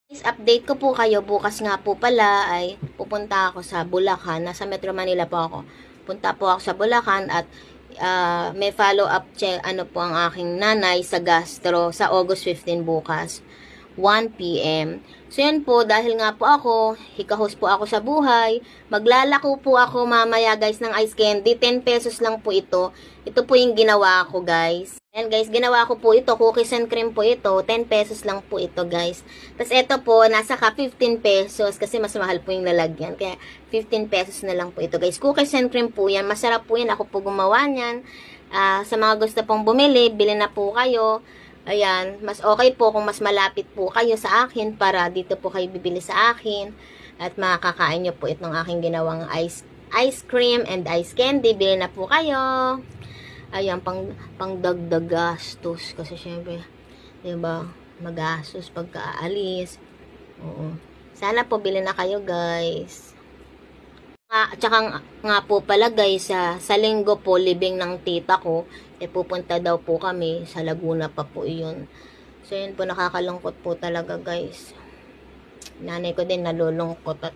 Guys, update ko po kayo. Bukas nga po pala ay pupunta ako sa Bulacan. Nasa Metro Manila po ako. Punta po ako sa Bulacan at may follow-up check po ang aking nanay sa gastro sa August 15 bukas. 1 p.m. So, yan po, dahil nga po ako, hikahos po ako sa buhay, maglalako po ako mamaya, guys, ng ice candy. 10 pesos lang po ito. Ito po yung ginawa ko, guys. Ayan, guys, ginawa ko po ito. Cookies and cream po ito. 10 pesos lang po ito, guys. Tapos, ito po, nasa ka 15 pesos kasi mas mahal po yung lalagyan. Kaya, 15 pesos na lang po ito, guys. Cookies and cream po yan. Masarap po yan. Ako po gumawa niyan. Sa mga gusto pong bumili, bili na po kayo. Ayan, mas okay po kung mas malapit po kayo sa akin para dito po kayo bibili sa akin at makakain nyo po itong aking ginawang ice cream and ice candy. Bili na po kayo. Ayan, pang dagdag gastos kasi syempre, diba, magastos pagkaalis. Oo. Sana po bili na kayo, guys. Tsaka nga po pala, guys, sa linggo po, libing ng tita ko, pupunta daw po kami sa Laguna pa po yun. So, yun po, nakakalungkot po talaga, guys. Nanay ko din nalulungkot at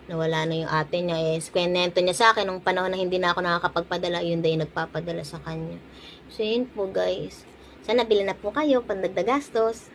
nawala na yung ate niya. Kwento niya sa akin nung panahon na hindi na ako nakakapagpadala, yun din nagpapadala sa kanya. So, yun po, guys. Sana bili na po kayo, pandagdag gastos.